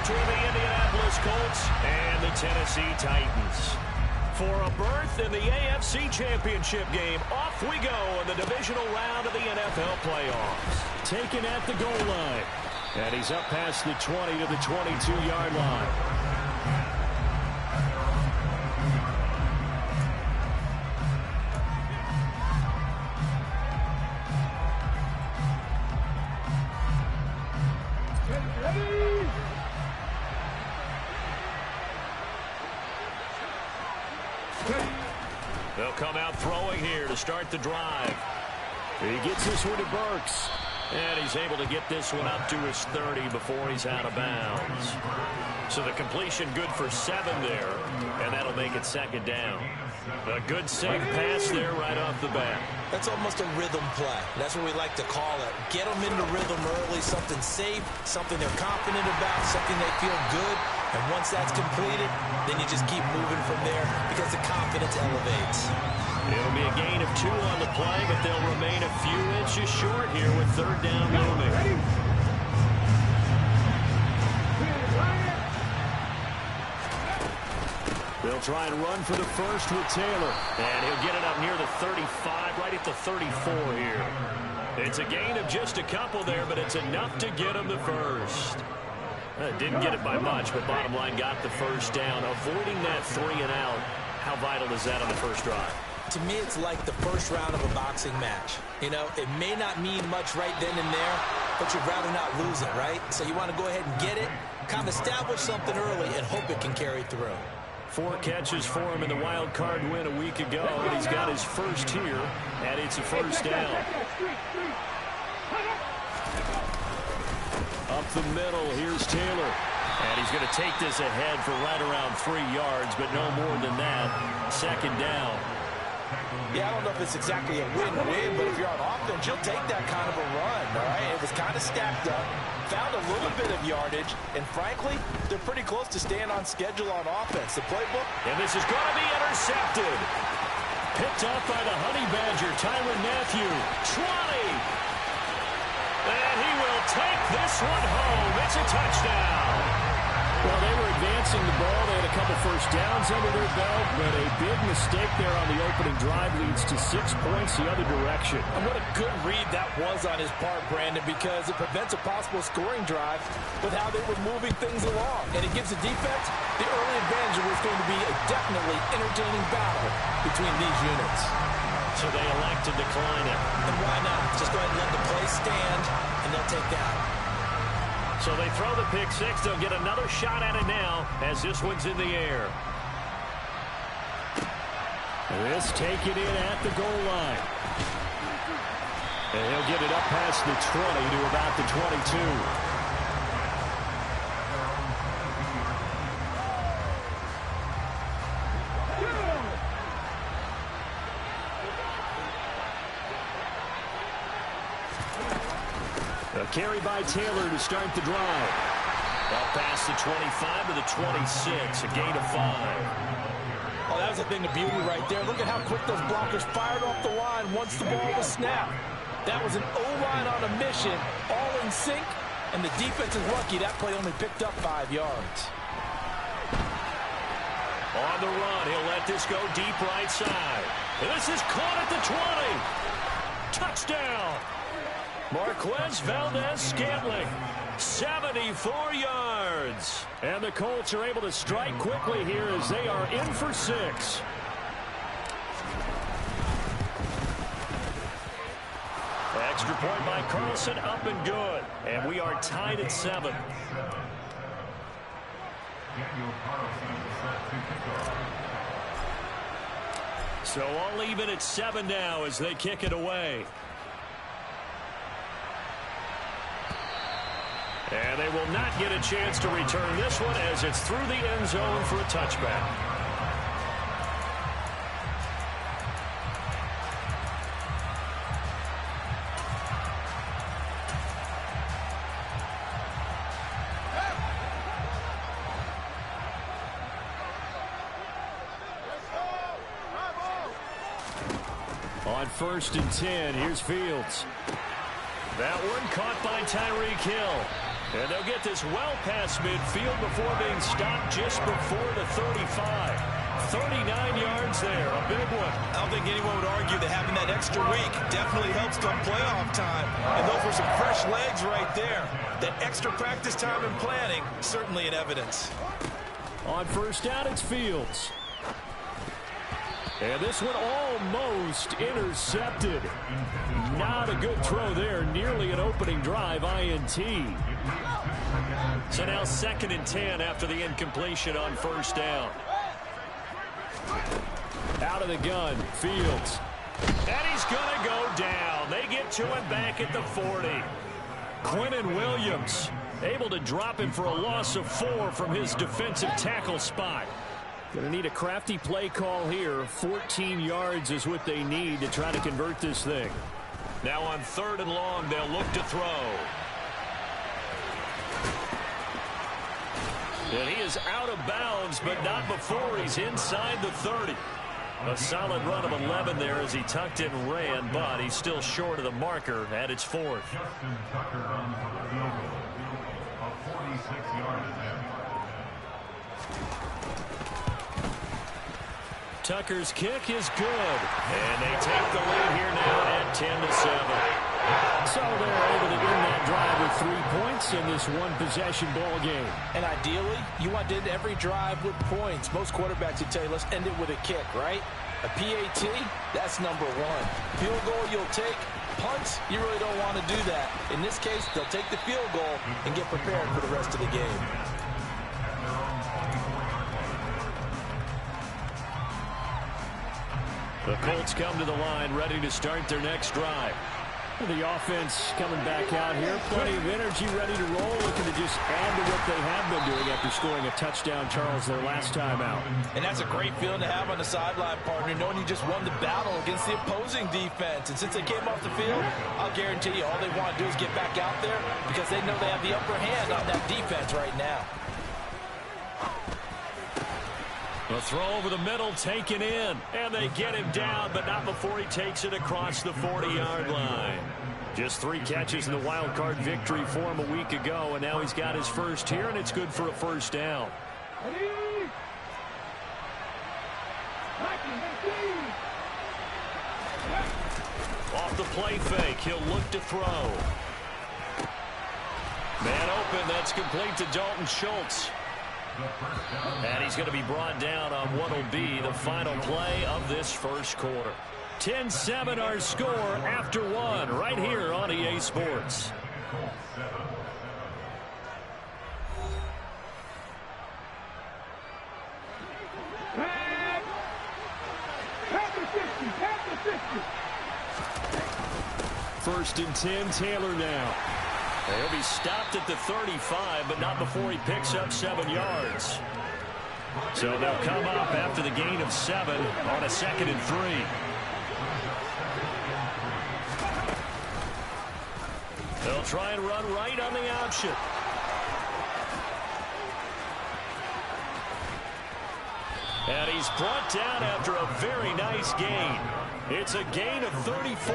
between the Indianapolis Colts and the Tennessee Titans. For a berth in the AFC Championship game, off we go in the divisional round of the NFL playoffs. Taken at the goal line. And he's up past the 20 to the 22-yard line. They'll come out throwing here to start the drive. He gets this one to Burks. And he's able to get this one up to his 30 before he's out of bounds. So the completion good for 7 there. And that'll make it second down. A good safe pass there right off the bat. That's almost a rhythm play. That's what we like to call it. Get them into rhythm early, something safe, something they're confident about, something they feel good. And once that's completed, then you just keep moving from there because the confidence elevates. It'll be a gain of 2 on the play, but they'll remain a few inches short here with third down looming. They'll try and run for the first with Taylor. And he'll get it up near the 35, right at the 34 here. It's a gain of just a couple there, but it's enough to get him the first. Didn't get it by much, but bottom line got the first down. Avoiding that 3 and out. How vital is that on the first drive? To me, it's like the first round of a boxing match. You know, it may not mean much right then and there, but you'd rather not lose it, right? So you want to go ahead and get it, kind of establish something early, and hope it can carry through. 4 catches for him in the wild card win a week ago, and he's got his first here, and it's a first down. Up the middle, here's Taylor. And he's going to take this ahead for right around 3 yards, but no more than that. Second down. Yeah, I don't know if it's exactly a win-win, but if you're on offense, you'll take that kind of a run, all right? It was kind of stacked up, found a little bit of yardage, and frankly, they're pretty close to staying on schedule on offense. The playbook. And this is going to be intercepted. Picked up by the Honey Badger, Tyrann Mathieu. 20. And he will take this one home. It's a touchdown. Well, they were advancing the ball. They had a couple first downs under their belt, but a big mistake there on the opening drive leads to 6 points the other direction. And what a good read that was on his part, Brandon, because it prevents a possible scoring drive with how they were moving things along. And it gives the defense the early advantage. It was going to be a definitely entertaining battle between these units. So they elect to decline it. And why not? Just go ahead and let the play stand, and they'll take that. So they throw the pick 6. They'll get another shot at it now as this one's in the air. This taken in at the goal line. And he'll get it up past the 20 to about the 22. A carry by Taylor to start the drive. Up past the 25 to the 26, a gain of 5. Oh, that was a thing of beauty right there. Look at how quick those blockers fired off the line once the ball was snapped. That was an O-line on a mission, all in sync, and the defense is lucky that play only picked up 5 yards. On the run, he'll let this go deep right side. And this is caught at the 20. Touchdown. Marquez Valdez-Scantling, 74 yards. And the Colts are able to strike quickly here as they are in for 6. Extra point by Carlson, up and good. And we are tied at 7. So all even at 7 now as they kick it away. And they will not get a chance to return this one as it's through the end zone for a touchback. On 1st and 10, here's Fields. That one caught by Tyreek Hill. And they'll get this well past midfield before being stopped just before the 35. 39 yards there, a big one. I don't think anyone would argue that having that extra week definitely helps come playoff time. And those were some fresh legs right there. That extra practice time and planning, certainly in evidence. On first down, it's Fields. And this one almost intercepted. Not a good throw there. Nearly an opening drive, INT. So now 2nd and 10 after the incompletion on first down. Out of the gun, Fields. And he's going to go down. They get to him back at the 40. Quinnen Williams able to drop him for a loss of 4 from his defensive tackle spot. Going to need a crafty play call here. 14 yards is what they need to try to convert this thing. Now on 3rd and long, they'll look to throw. And he is out of bounds, but not before he's inside the 30. A solid run of 11 there as he tucked it and ran, but he's still short of the marker at its 4th. Tucker's kick is good, and they take the lead here now at 10-7. So they're able to end that drive with 3 points in this one-possession ball game. And ideally, you want to end every drive with points. Most quarterbacks would tell you, let's end it with a kick, right? A PAT, that's number 1. Field goal you'll take. Punts, you really don't want to do that. In this case, they'll take the field goal and get prepared for the rest of the game. The Colts come to the line, ready to start their next drive. The offense coming back out here, plenty of energy, ready to roll, looking to just add to what they have been doing after scoring a touchdown, Charles, their last time out. And that's a great feeling to have on the sideline, partner, knowing you just won the battle against the opposing defense. And since they came off the field, I'll guarantee you all they want to do is get back out there because they know they have the upper hand on that defense right now. A throw over the middle, taken in, and they get him down, but not before he takes it across the 40-yard line. Just 3 catches in the wild card victory for him a week ago, and now he's got his first here, and it's good for a first down. Off the play fake, he'll look to throw. Man open, that's complete to Dalton Schultz. And he's going to be brought down on what will be the final play of this first quarter. 10-7 our score after 1 right here on EA Sports. First and 10, Taylor now. He'll be stopped at the 35, but not before he picks up 7 yards. So they'll come up after the gain of 7 on a 2nd and 3. They'll try and run right on the option. And he's brought down after a very nice gain. It's a gain of 34.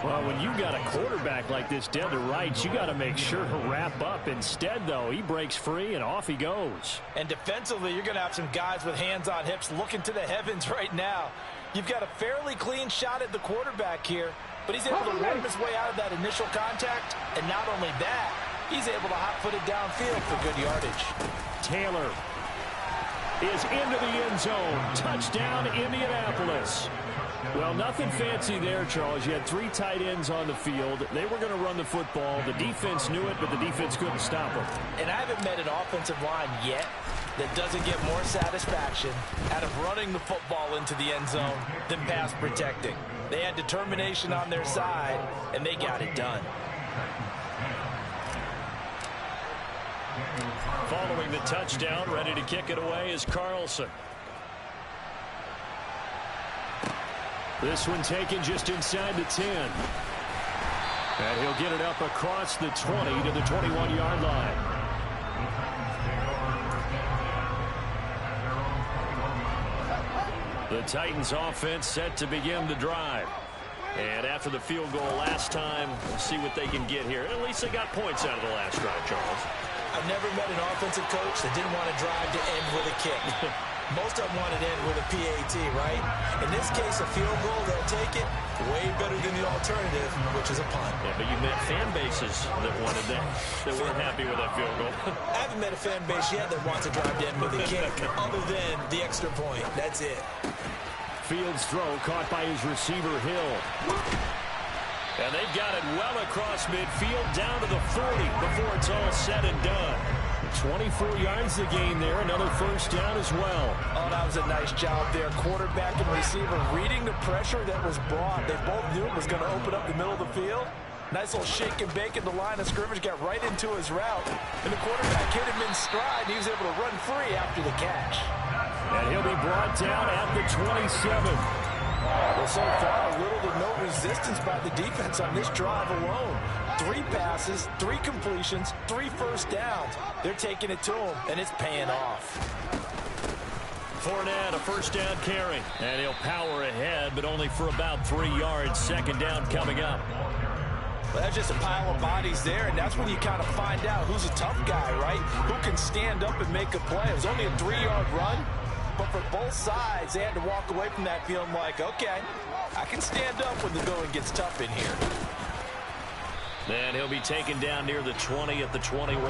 Well, when you got a quarterback like this dead to rights, you got to make sure to wrap up. Instead, though, he breaks free and off he goes. And defensively, you're going to have some guys with hands on hips looking to the heavens right now. You've got a fairly clean shot at the quarterback here, but he's able to worm his way out of that initial contact. And not only that, he's able to hot-foot it downfield for good yardage. Taylor is into the end zone. Touchdown, Indianapolis. Well, nothing fancy there, Charles. You had 3 tight ends on the field. They were going to run the football. The defense knew it, but the defense couldn't stop them. And I haven't met an offensive line yet that doesn't get more satisfaction out of running the football into the end zone than pass protecting. They had determination on their side, and they got it done. Following the touchdown, ready to kick it away is Carlson. This one taken just inside the 10. And he'll get it up across the 20 to the 21-yard line. The Titans offense set to begin the drive. And after the field goal last time, we'll see what they can get here. At least they got points out of the last drive, Charles. I've never met an offensive coach that didn't want to drive to end with a kick. Most of them wanted to end with a PAT, right? In this case, a field goal, they'll take it. Way better than the alternative, which is a punt. Yeah, but you met fan bases that wanted that, that weren't happy with that field goal. I haven't met a fan base yet that wants to drive to end with a kick, other than the extra point. That's it. Fields throw caught by his receiver, Hill. And they've got it well across midfield down to the 40 before it's all said and done. 24 yards the gain there, another first down as well. Oh, that was a nice job there. Quarterback and receiver reading the pressure that was brought. They both knew it was going to open up the middle of the field. Nice little shake and bake in the line of scrimmage, got right into his route. And the quarterback hit him in stride, and he was able to run free after the catch. And he'll be brought down at the 27. Well, so far, little to no resistance by the defense on this drive alone. 3 passes, 3 completions, 3 first downs. They're taking it to him, and it's paying off. Fournette, a first down carry. And he'll power ahead, but only for about 3 yards. Second down coming up. Well, that's just a pile of bodies there, and that's when you kind of find out who's a tough guy, right? Who can stand up and make a play. It was only a 3-yard run. But for both sides, they had to walk away from that feeling like, okay, I can stand up when the going gets tough in here. Then he'll be taken down near the 20 at the 21.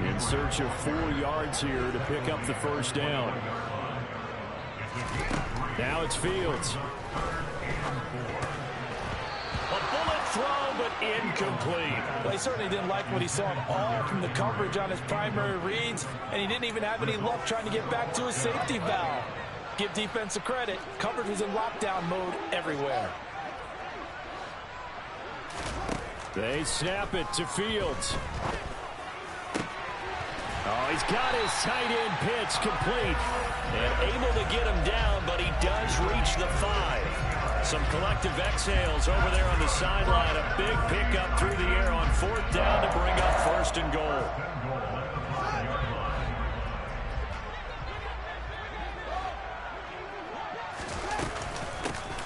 In search of 4 yards here to pick up the first down. Now it's Fields. Throw, but incomplete. Well, he certainly didn't like what he saw at all from the coverage on his primary reads, and he didn't even have any luck trying to get back to his safety valve. Give defense a credit. Coverage was in lockdown mode everywhere. They snap it to Fields. Oh, he's got his tight end pitch complete. And able to get him down, but he does reach the 5. Some collective exhales over there on the sideline. A big pickup through the air on 4th down to bring up 1st and goal.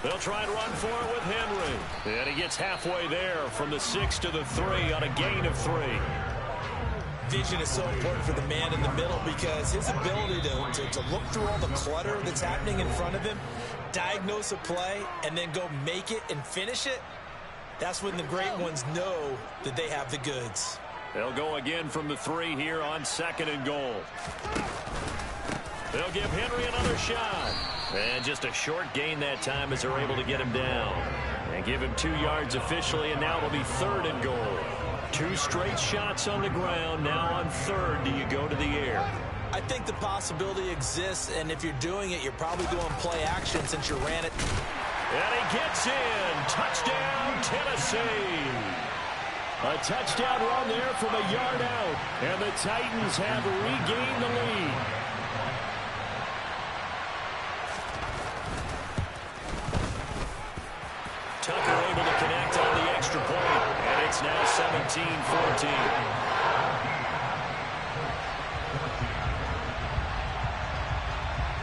They'll try and run for it with Henry. And he gets halfway there from the 6 to the 3 on a gain of 3. Vision is so important for the man in the middle because his ability to look through all the clutter that's happening in front of him, diagnose a play, and then go make it and finish it, that's when the great ones know that they have the goods. They'll go again from the 3 here on 2nd and goal. They'll give Henry another shot. And just a short gain that time as they're able to get him down. And give him 2 yards officially, and now it'll be 3rd and goal. 2 straight shots on the ground. Now on 3rd, do you go to the air? I think the possibility exists, and if you're doing it, you're probably doing play action since you ran it. And he gets in. Touchdown, Tennessee. A touchdown run there from a yard out. And the Titans have regained the lead. Tucker able to connect on the extra point. And it's now 17-14.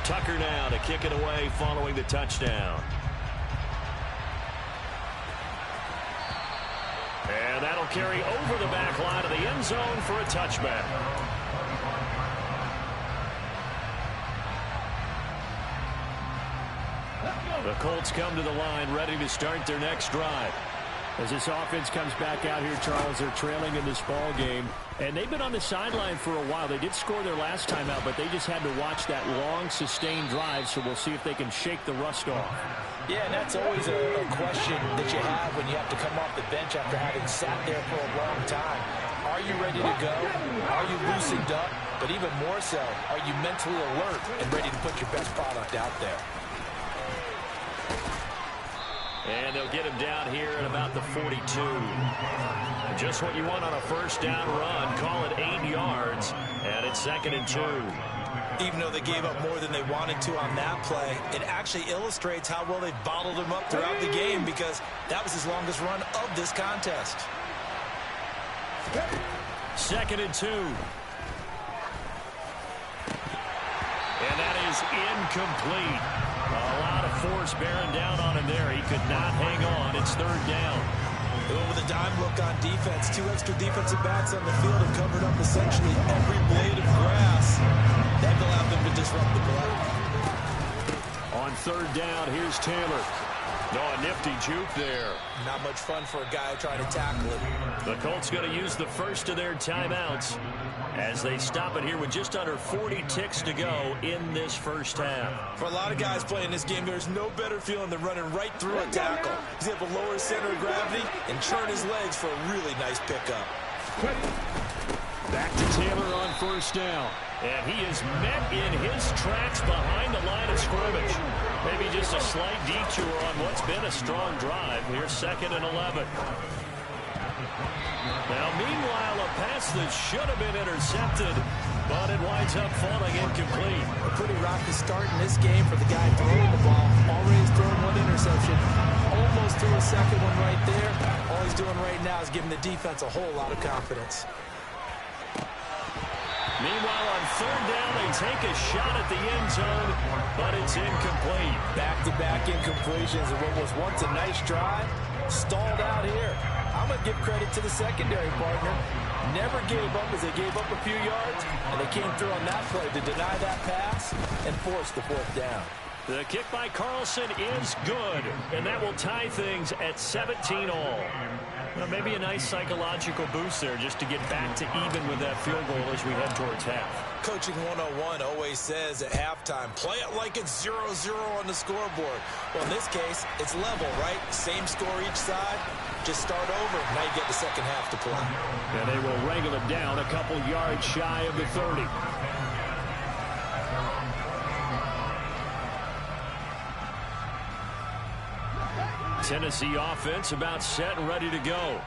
Tucker now to kick it away following the touchdown. And that'll carry over the back line of the end zone for a touchback. The Colts come to the line ready to start their next drive. As this offense comes back out here, Charles, they're trailing in this ball game. And they've been on the sideline for a while. They did score their last time out, but they just had to watch that long, sustained drive, so we'll see if they can shake the rust off. Yeah, and that's always a question that you have when you have to come off the bench after having sat there for a long time. Are you ready to go? Are you loosened up? But even more so, are you mentally alert and ready to put your best product out there? And they'll get him down here at about the 42. Just what you want on a first down run. Call it 8 yards. And it's 2nd and 2. Even though they gave up more than they wanted to on that play, it actually illustrates how well they bottled him up throughout the game because that was his longest run of this contest. 2nd and 2. And that is incomplete. A lot of force bearing down on him there. He could not hang on. It's third down. With a dime look on defense, 2 extra defensive backs on the field have covered up essentially every blade of grass. That will allow them to disrupt the play. On third down, here's Taylor. Oh, a nifty juke there. Not much fun for a guy trying to tackle it. The Colts going to use the first of their timeouts as they stop it here with just under 40 ticks to go in this first half. For a lot of guys playing this game, there's no better feeling than running right through a tackle. He's able to lower his center of gravity and churn his legs for a really nice pickup. Back to Taylor on first down. And he is met in his tracks behind the line of scrimmage. Maybe just a slight detour on what's been a strong drive. Here's 2nd and 11. Now, meanwhile, a pass that should have been intercepted, but it winds up falling incomplete. A pretty rocky start in this game for the guy throwing the ball. Already thrown 1 interception. Almost threw a second one right there. All he's doing right now is giving the defense a whole lot of confidence. Meanwhile, on third down, they take a shot at the end zone, but it's incomplete. Back-to-back incompletions of what was once a nice drive, stalled out here. I'm going to give credit to the secondary partner. Never gave up as they gave up a few yards, and they came through on that play to deny that pass and force the 4th down. The kick by Carlson is good, and that will tie things at 17 all. Well, maybe a nice psychological boost there just to get back to even with that field goal as we head towards half. Coaching 101 always says at halftime, play it like it's 0-0 on the scoreboard. Well, in this case, it's level, right? Same score each side. Just start over. Now you get the second half to play. And they will wrangle it down a couple yards shy of the 30. Tennessee offense about set and ready to go.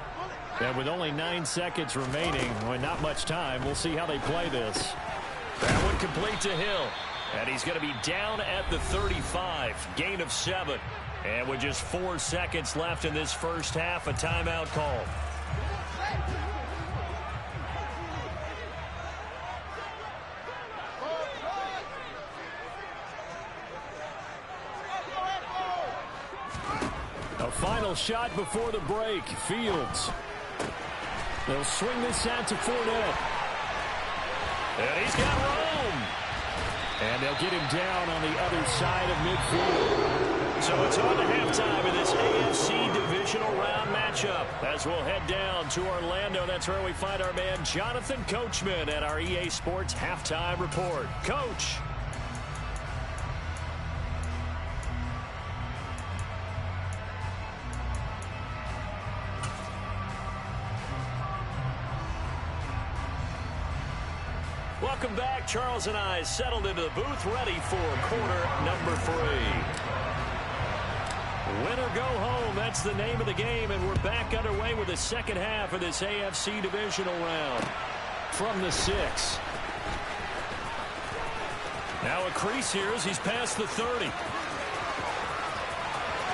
And with only 9 seconds remaining, well, not much time, we'll see how they play this. That one complete to Hill. And he's going to be down at the 35. Gain of 7. And with just 4 seconds left in this first half, a timeout call. A final shot before the break. Fields. They'll swing this out to Fournette. And he's got room. And they'll get him down on the other side of midfield. So it's on to halftime in this AFC divisional round matchup. As we'll head down to Orlando, that's where we find our man Jonathan Coachman at our EA Sports Halftime Report. Coach. Welcome back. Charles and I settled into the booth, ready for quarter number 3. Win or go home, that's the name of the game, and we're back underway with the second half of this AFC divisional round. From the 6. Now a crease here as he's past the 30.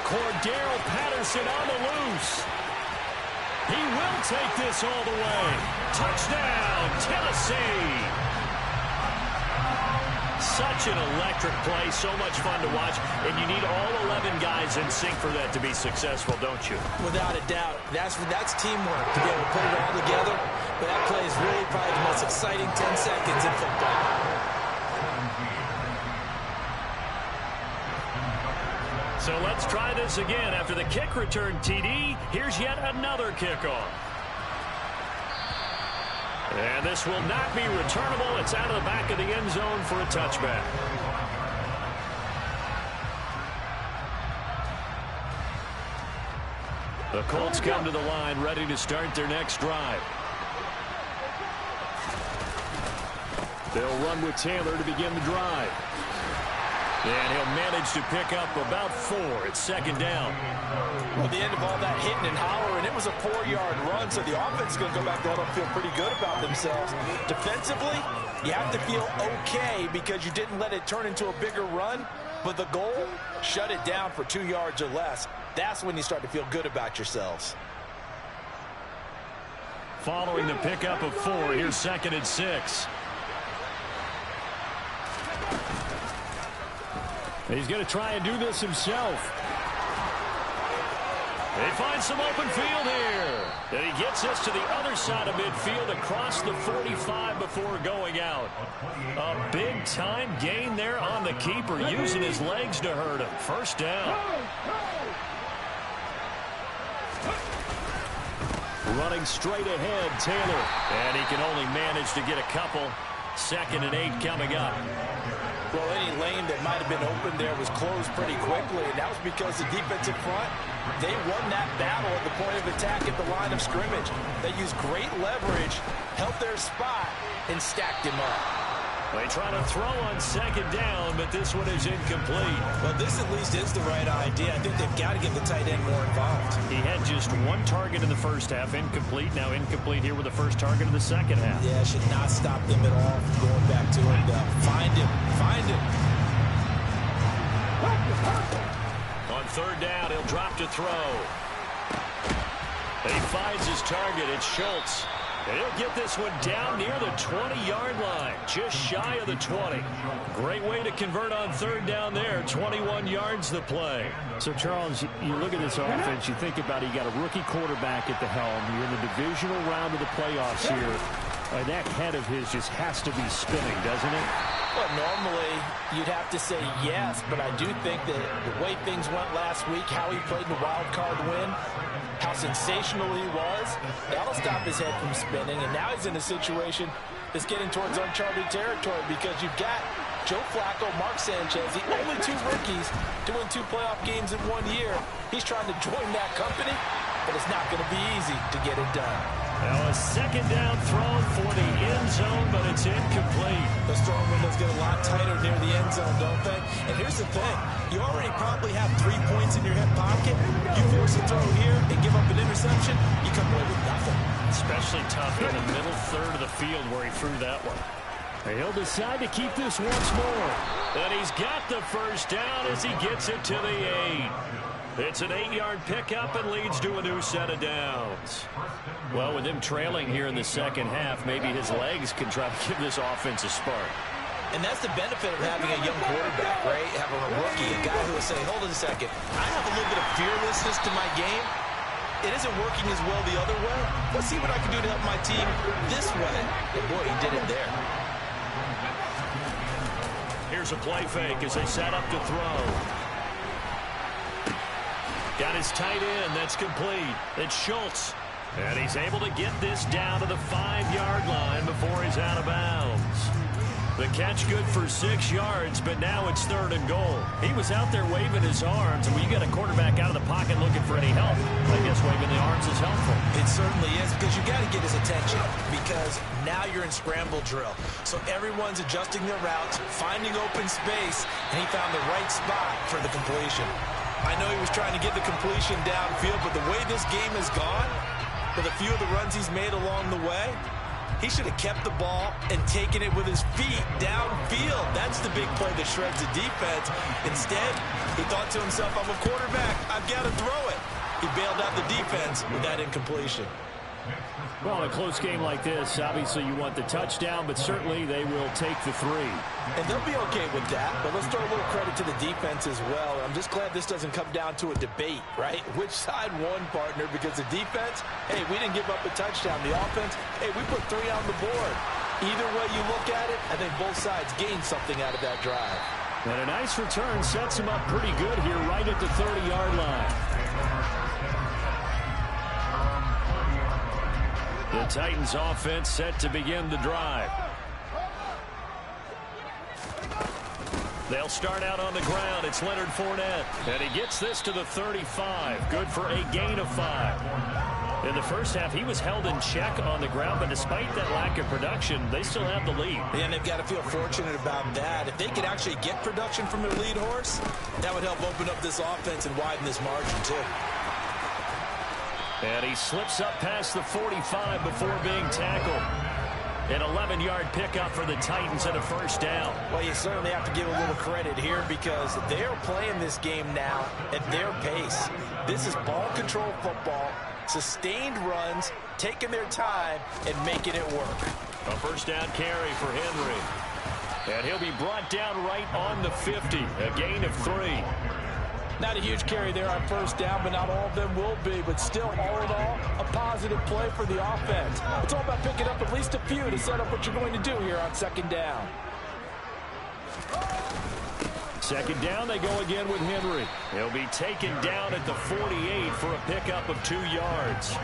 Cordero Patterson on the loose. He will take this all the way. Touchdown, Tennessee. Such an electric play, so much fun to watch, and you need all 11 guys in sync for that to be successful, don't you? Without a doubt. That's teamwork to be able to put it all together, but that play is really probably the most exciting 10 seconds in football. So let's try this again. After the kick return TD, here's yet another kickoff. And this will not be returnable. It's out of the back of the end zone for a touchback. The Colts come to the line ready to start their next drive. They'll run with Taylor to begin the drive. And he'll manage to pick up about 4. It's second down. Well, at the end of all that hitting and hollering, it was a 4-yard run, so the offense is going to go back there and feel pretty good about themselves. Defensively, you have to feel okay because you didn't let it turn into a bigger run, but the goal, shut it down for 2 yards or less. That's when you start to feel good about yourselves. Following the pickup of 4, here's second and 6. He's going to try and do this himself. They find some open field here. And he gets this to the other side of midfield across the 45 before going out. A big-time gain there on the keeper, using his legs to hurt him. First down. Running straight ahead, Taylor. And he can only manage to get a couple. 2nd and 8 coming up. Well, any lane that might have been open there was closed pretty quickly, and that was because the defensive front, they won that battle at the point of attack at the line of scrimmage. They used great leverage, held their spot, and stacked him up. They try to throw on 2nd down, but this one is incomplete. Well, this at least is the right idea. I think they've got to get the tight end more involved. He had just 1 target in the first half, incomplete. Now incomplete here with the first target of the second half. Yeah, should not stop them at all from going back to him. Find him. Find him. On 3rd down, he'll drop to throw. And he finds his target. It's Schultz. And he'll get this one down near the 20-yard line, just shy of the 20. Great way to convert on 3rd down there. 21 yards the play. So, Charles, you look at this offense, you think about it, you got a rookie quarterback at the helm. You're in the divisional round of the playoffs here. That head of his just has to be spinning, doesn't it? Well, normally you'd have to say yes, but I do think that the way things went last week, how he played in the wild card win, how sensational he was, that'll stop his head from spinning. And now he's in a situation that's getting towards uncharted territory because you've got Joe Flacco, Mark Sanchez, the only 2 rookies to win 2 playoff games in 1 year. He's trying to join that company, but it's not going to be easy to get it done. Now a 2nd down throw for the end zone, but it's incomplete. Those throwing windows get a lot tighter near the end zone, don't they? And here's the thing. You already probably have 3 points in your hip pocket. You force a throw here and give up an interception, you come away with nothing. Especially tough in the middle third of the field where he threw that one. He'll decide to keep this once more. And he's got the first down as he gets it to the 8. It's an 8-yard pickup and leads to a new set of downs. Well, with him trailing here in the second half, maybe his legs can try to give this offense a spark. And that's the benefit of having a young quarterback, right? Having a rookie, a guy who will say, hold on a second, I have a little bit of fearlessness to my game. It isn't working as well the other way. Let's see what I can do to help my team this way. And boy, he did it there. Here's a play fake as they set up to throw. Got his tight end. That's complete. It's Schultz. And he's able to get this down to the 5-yard line before he's out of bounds. The catch good for 6 yards, but now it's 3rd and goal. He was out there waving his arms, and when you get a quarterback out of the pocket looking for any help, I guess waving the arms is helpful. It certainly is, because you got to get his attention, because now you're in scramble drill. So everyone's adjusting their routes, finding open space, and he found the right spot for the completion. I know he was trying to get the completion downfield, but the way this game has gone, with a few of the runs he's made along the way, he should have kept the ball and taken it with his feet downfield. That's the big play that shreds the defense. Instead, he thought to himself, I'm a quarterback, I've got to throw it. He bailed out the defense with that incompletion. Well, in a close game like this, obviously you want the touchdown, but certainly they will take the 3. And they'll be okay with that, but let's throw a little credit to the defense as well. I'm just glad this doesn't come down to a debate, right? Which side won, partner? Because the defense, hey, we didn't give up a touchdown. The offense, hey, we put 3 on the board. Either way you look at it, I think both sides gained something out of that drive. And a nice return sets him up pretty good here right at the 30-yard line. The Titans offense set to begin the drive. They'll start out on the ground. It's Leonard Fournette. And he gets this to the 35. Good for a gain of 5. In the first half, he was held in check on the ground, but despite that lack of production, they still have the lead. And they've got to feel fortunate about that. If they could actually get production from their lead horse, that would help open up this offense and widen this margin, too. And he slips up past the 45 before being tackled. An 11-yard pickup for the Titans and a first down. Well, you certainly have to give a little credit here because they're playing this game now at their pace. This is ball control football, sustained runs, taking their time, and making it work. A first down carry for Henry. And he'll be brought down right on the 50. A gain of 3. Not a huge carry there on first down, but not all of them will be. But still, all in all, a positive play for the offense. It's all about picking up at least a few to set up what you're going to do here on second down. Second down, they go again with Henry. He'll be taken down at the 48 for a pickup of 2 yards.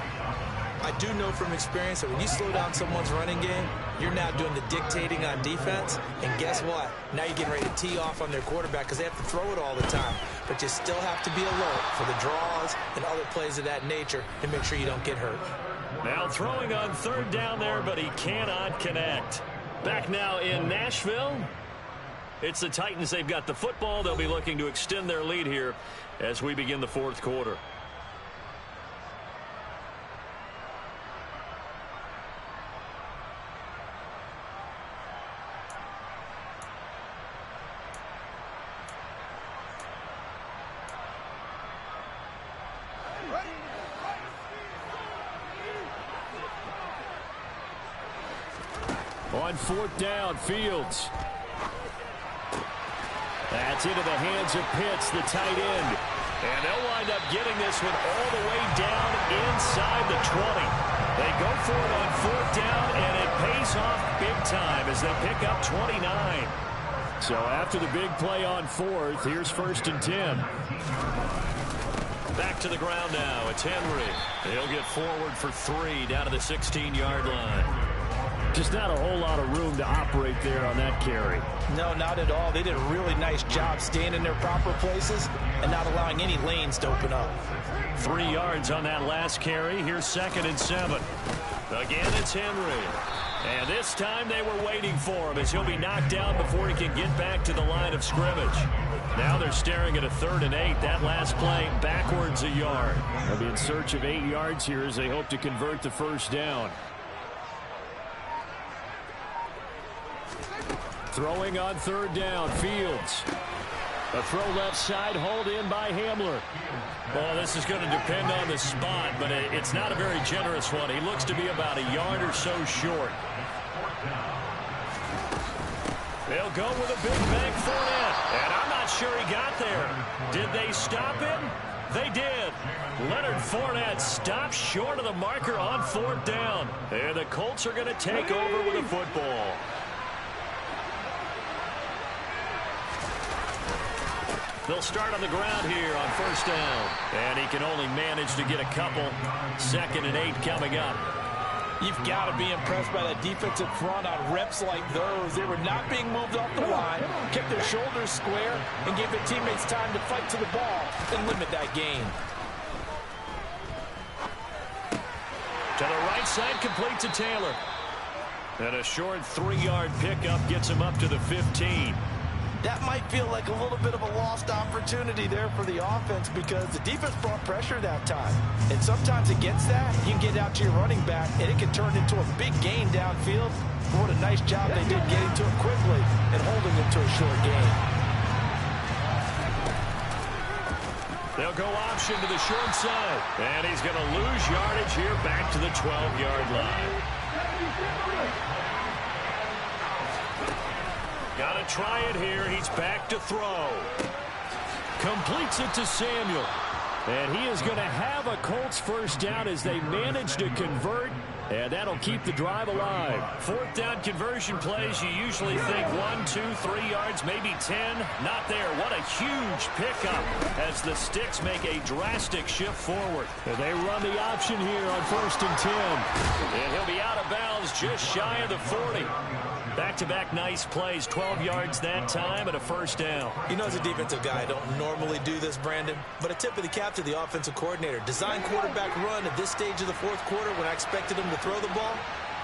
I do know from experience that when you slow down someone's running game, you're now doing the dictating on defense. And guess what? Now you're getting ready to tee off on their quarterback because they have to throw it all the time. But you still have to be alert for the draws and other plays of that nature and make sure you don't get hurt. Now throwing on third down there, but he cannot connect. Back now in Nashville. It's the Titans. They've got the football. They'll be looking to extend their lead here as we begin the fourth quarter. On fourth down, Fields. That's into the hands of Pitts, the tight end. And they'll wind up getting this one all the way down inside the 20. They go for it on fourth down, and it pays off big time as they pick up 29. So after the big play on fourth, here's 1st and 10. Back to the ground now. It's Henry. He'll get forward for 3 down to the 16-yard line. Just not a whole lot of room to operate there on that carry. No, not at all. They did a really nice job staying in their proper places and not allowing any lanes to open up. 3 yards on that last carry. Here's 2nd and 7. Again, it's Henry. And this time they were waiting for him as he'll be knocked down before he can get back to the line of scrimmage. Now they're staring at a 3rd and 8. That last play backwards a yard. They'll be in search of 8 yards here as they hope to convert the first down. Throwing on 3rd down, Fields. A throw left side, hauled in by Hamler. Well, this is going to depend on the spot, but it's not a very generous one. He looks to be about a yard or so short. They'll go with a big bang Fournette, and I'm not sure he got there. Did they stop him? They did. Leonard Fournette stops short of the marker on 4th down. And the Colts are going to take over with a football. They'll start on the ground here on 1st down. And he can only manage to get a couple. 2nd and 8 coming up. You've got to be impressed by that defensive front on reps like those. They were not being moved off the line, kept their shoulders square, and gave their teammates time to fight to the ball and limit that gain. To the right side, complete to Taylor. And a short 3-yard pickup gets him up to the 15. That might feel like a little bit of a lost opportunity there for the offense because the defense brought pressure that time. And sometimes against that, you can get out to your running back, and it can turn into a big gain downfield. What a nice job they did getting to it quickly and holding it to a short gain. They'll go option to the short side. And he's going to lose yardage here back to the 12-yard line. Got to try it here. He's back to throw. Completes it to Samuel. And he is going to have a Colts first down as they manage to convert. And that'll keep the drive alive. 4th down conversion plays, you usually think 1, 2, 3 yards, maybe 10. Not there. What a huge pickup as the Sticks make a drastic shift forward. And they run the option here on 1st and 10. And he'll be out of bounds just shy of the 40. Back-to-back nice plays, 12 yards that time and a first down. You know, as a defensive guy, I don't normally do this, Brandon, but a tip of the cap to the offensive coordinator. Design quarterback run at this stage of the fourth quarter when I expected him to throw the ball,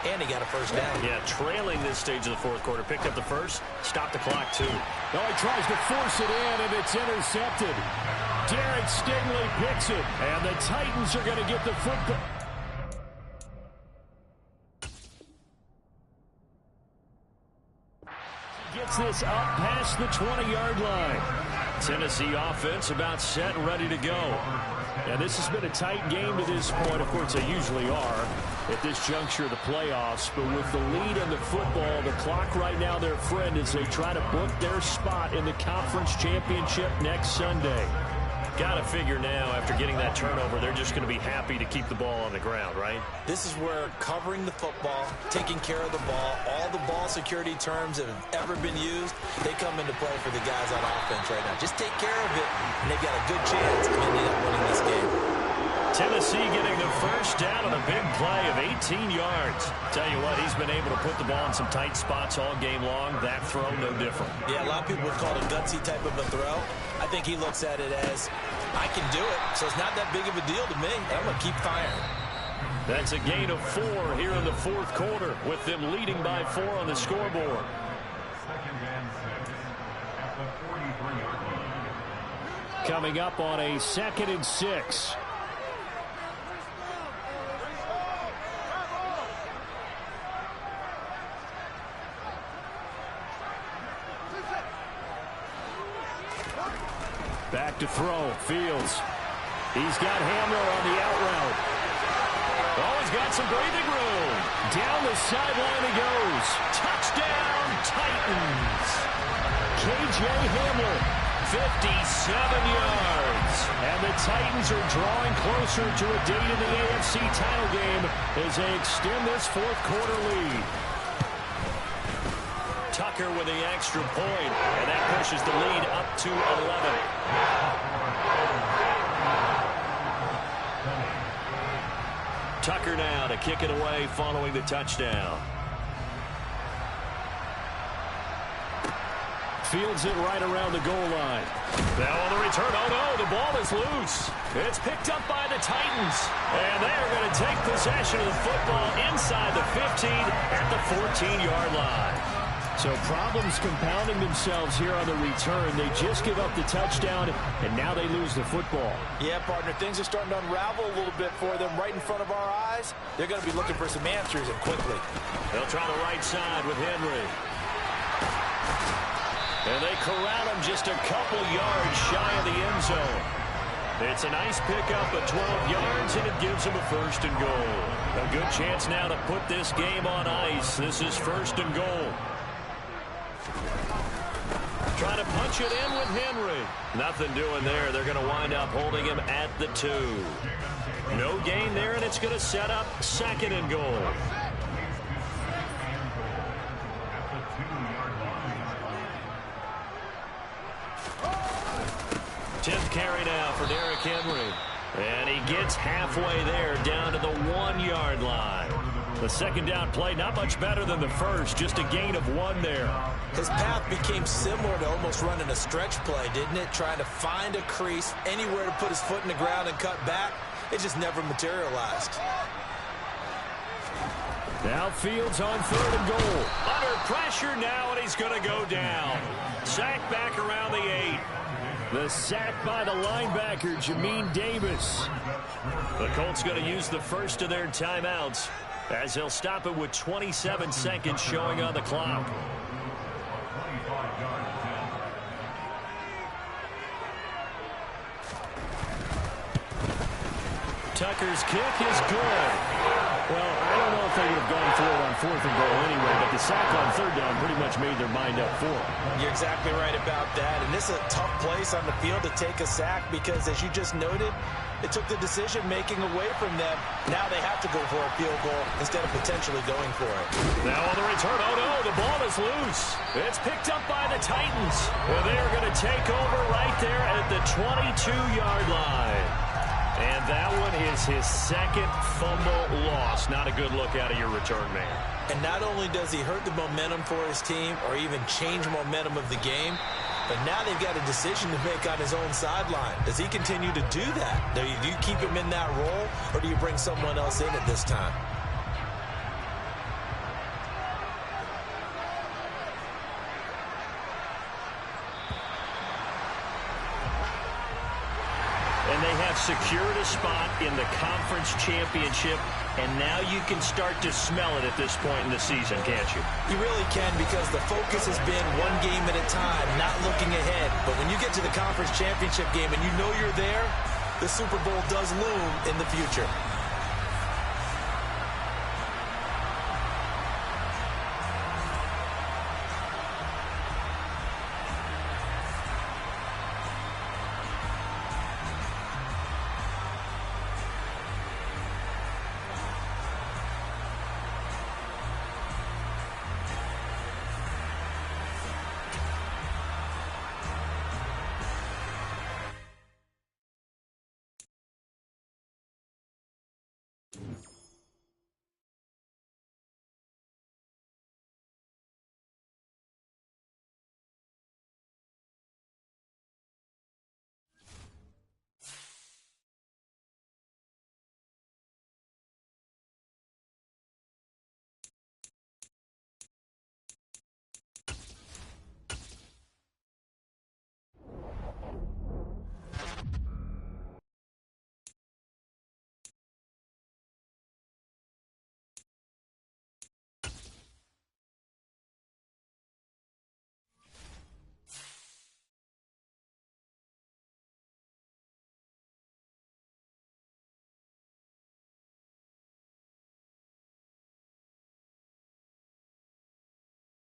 and he got a first down. Yeah, trailing this stage of the fourth quarter. Picked up the first, stopped the clock too. Oh, he tries to force it in, and it's intercepted. Derek Stingley picks it, and the Titans are going to get the football. Gets this up past the 20-yard line. Tennessee offense about set and ready to go. And this has been a tight game to this point. Of course, they usually are at this juncture of the playoffs. But with the lead in the football, the clock right now, their friend, as they try to book their spot in the conference championship next Sunday. Got to figure now, after getting that turnover, they're just going to be happy to keep the ball on the ground, right? This is where covering the football, taking care of the ball, all the ball security terms that have ever been used, they come into play for the guys on offense right now. Just take care of it, and they've got a good chance of ending up winning this game. Tennessee getting the first down on a big play of 18 yards. Tell you what, he's been able to put the ball in some tight spots all game long. That throw, no different. Yeah, a lot of people would call it a gutsy type of a throw. I think he looks at it as, I can do it, so it's not that big of a deal to me. I'm going to keep firing. That's a gain of 4 here in the fourth quarter, with them leading by 4 on the scoreboard. Coming up on a 2nd and 6. Back to throw. Fields. He's got Hamler on the out route. Oh, he's got some breathing room. Down the sideline he goes. Touchdown, Titans. K.J. Hamler, 57 yards. And the Titans are drawing closer to a date in the AFC title game as they extend this fourth quarter lead. Tucker with the extra point, and that pushes the lead up to 11. Tucker now to kick it away following the touchdown. Fields it right around the goal line. Now on the return, oh no, the ball is loose. It's picked up by the Titans, and they are going to take possession of the football inside the 15 at the 14-yard line. So problems compounding themselves here on the return. They just give up the touchdown, and now they lose the football. Yeah, partner, things are starting to unravel a little bit for them right in front of our eyes. They're going to be looking for some answers, and quickly. They'll try the right side with Henry. And they corral him just a couple yards shy of the end zone. It's a nice pickup of 12 yards, and it gives them a 1st and goal. A good chance now to put this game on ice. This is 1st and goal. Trying to punch it in with Henry. Nothing doing there. They're going to wind up holding him at the 2. No gain there, and it's going to set up 2nd and goal. Tenth carry now for Derrick Henry. And he gets halfway there down to the 1-yard line. The 2nd down play, not much better than the first, just a gain of 1 there. His path became similar to almost running a stretch play, didn't it? Trying to find a crease, anywhere to put his foot in the ground and cut back. It just never materialized. Now Fields on 3rd and goal. Under pressure now, and he's going to go down. Sack back around the 8. The sack by the linebacker, Jamin Davis. The Colts going to use the first of their timeouts as they'll stop it with 27 seconds showing on the clock. Tucker's kick is good. Well, I don't know if they would have gone for it on 4th and goal anyway, but the sack on 3rd down pretty much made their mind up for it. You're exactly right about that, and this is a tough place on the field to take a sack because, as you just noted, it took the decision-making away from them. Now they have to go for a field goal instead of potentially going for it. Now on the return, oh no, the ball is loose. It's picked up by the Titans. Well, they are going to take over right there at the 22-yard line. And that one is his 2nd fumble loss. Not a good look out of your return man. And not only does he hurt the momentum for his team or even change momentum of the game, but now they've got a decision to make on his own sideline. Does he continue to do that? Do you keep him in that role, or do you bring someone else in at this time? And And they have secured a spot in the conference championship, and now you can start to smell it at this point in the season, can't you? You really can, because the focus has been one game at a time, not looking ahead. But when you get to the conference championship game and you know you're there, the Super Bowl does loom in the future.